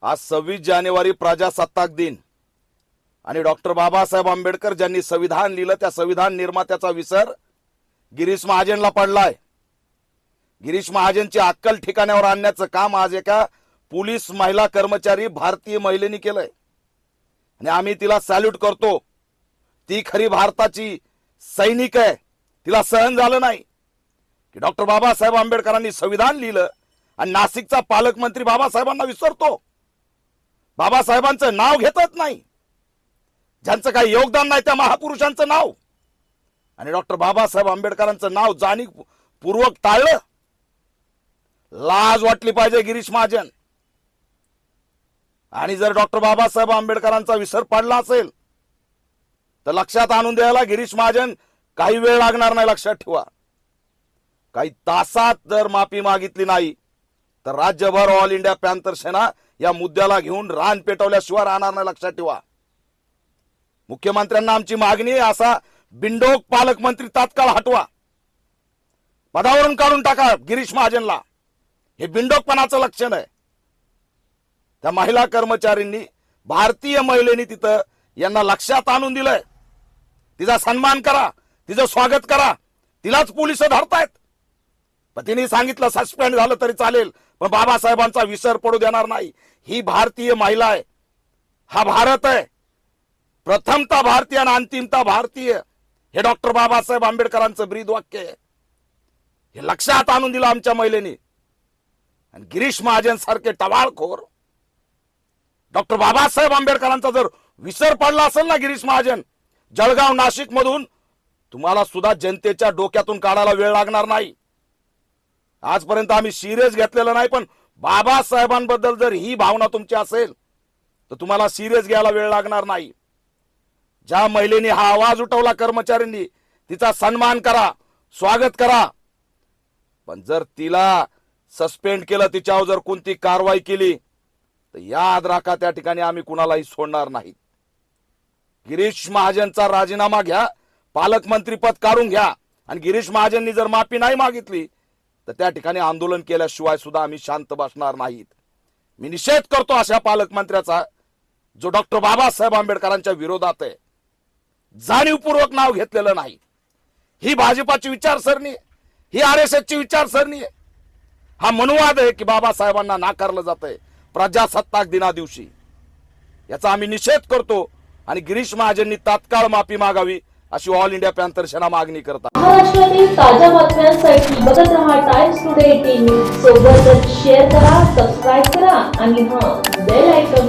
आज 26 जानेवारी प्रजासत्ताक दिन आणि डॉक्टर बाबासाहेब आंबेडकर ज्यांनी संविधान लिहिलं त्या संविधान निर्मात्याचा विसर गिरीश महाजनला पडलाय। गिरीश महाजनची अक्कल ठिकाण्यावर आणण्याचं काम आज एका पोलीस महिला कर्मचारी भारतीय महिलेने केलंय आणि आम्ही तिला सॅल्यूट करतो। ती खरी भारताची सैनिक आहे। तिला सहन झालं नाही की डॉक्टर बाबासाहेब आंबेडकरांनी संविधान लिहिलं आणि नाशिकचा पालकमंत्री बाबासाहेबांना विसरतो, बाबासाहेबांचं नाव घेतच नाही, ज्यांचं काही योगदान नाही त्या महापुरुषांचं नाव आणि डॉक्टर बाबासाहेब आंबेडकरांचं नाव जाणीवपूर्वक टाळलं। लाज वाटली पाहिजे गिरीश महाजन। आणि जर डॉक्टर बाबासाहेब आंबेडकरांचा विसर पडला असेल तर लक्षात आणून द्यायला गिरीश महाजन काही वेळ लागणार नाही। लक्षात ठेवा, काही तासात जर माफी मागितली नाही तर राज्यभर ऑल इंडिया पॅंथर सेना या मुद्द्याला घेऊन रान पेटवल्याशिवाय राहणार नाही। लक्षात ठेवा, मुख्यमंत्र्यांना आमची मागणी आहे, असा बिंडोक पालकमंत्री तात्काळ हटवा, पदावरून काढून टाका गिरीश महाजनला। हे बिंडोकपणाचं लक्षण आहे। त्या महिला कर्मचारींनी, भारतीय महिलेनी तिथं यांना लक्षात आणून दिलंय, तिचा सन्मान करा, तिचं स्वागत करा, तिलाच पोलिस धरतायत। पण तिने सांगितलं सस्पेंड झालं तरी चालेल पण बाबासाहेबांचा विसर पडू देणार नाही। ही भारतीय महिला आहे, हा भारत आहे, प्रथमता भारतीय आणि अंतिमता भारतीय, हे डॉक्टर बाबासाहेब आंबेडकरांचं ब्रीद वाक्य आहे। हे लक्षात आणून दिलं आमच्या महिलेनी। आणि गिरीश महाजन सारखे टवाळखोर, डॉक्टर बाबासाहेब आंबेडकरांचा जर विसर पडला असेल ना गिरीश महाजन, जळगाव नाशिक मधून तुम्हाला सुद्धा जनतेच्या डोक्यातून काढायला वेळ लागणार नाही। आजपर्यंत आम्ही सिरियस घेतलेलं नाही, पण बाबासाहेबांबद्दल जर ही भावना तुमची असेल तर तुम्हाला सिरियस घ्यायला वेळ लागणार नाही। ज्या महिलेने हा आवाज उठवला कर्मचाऱ्यांनी, तिचा सन्मान करा, स्वागत करा, पण जर तिला सस्पेंड केलं, तिच्यावर जर कोणती कारवाई केली तर याद राखा त्या ठिकाणी आम्ही कुणालाही सोडणार नाही। गिरीश महाजनचा राजीनामा घ्या, पालकमंत्री पद काढून घ्या आणि गिरीश महाजननी जर माफी नाही मागितली तर त्या ठिकाणी आंदोलन केल्याशिवाय सुद्धा आम्ही शांत बसणार नाहीत। मी निषेध करतो अशा पालकमंत्र्याचा जो डॉक्टर बाबासाहेब आंबेडकरांच्या विरोधात आहे, जाणीवपूर्वक नाव घेतलेलं नाही। ही भाजपाची विचारसरणी, ही आरएसएसची विचारसरणी आहे। हा मनुवाद आहे की बाबासाहेबांना नाकारलं जातंय प्रजासत्ताक दिना दिवशी। याचा आम्ही निषेध करतो आणि गिरीश महाजननी तात्काळ माफी मागावी अशी ऑल इंडिया पॅंथर सेना मागणी करतात। महाराष्ट्रातील ताज्या बातम्यांसाठी बघत रहा टाइम्स टुडे 18 न्यूज। सोबतच शेअर करा, सबस्क्राईब करा आणि बेल आयकॉन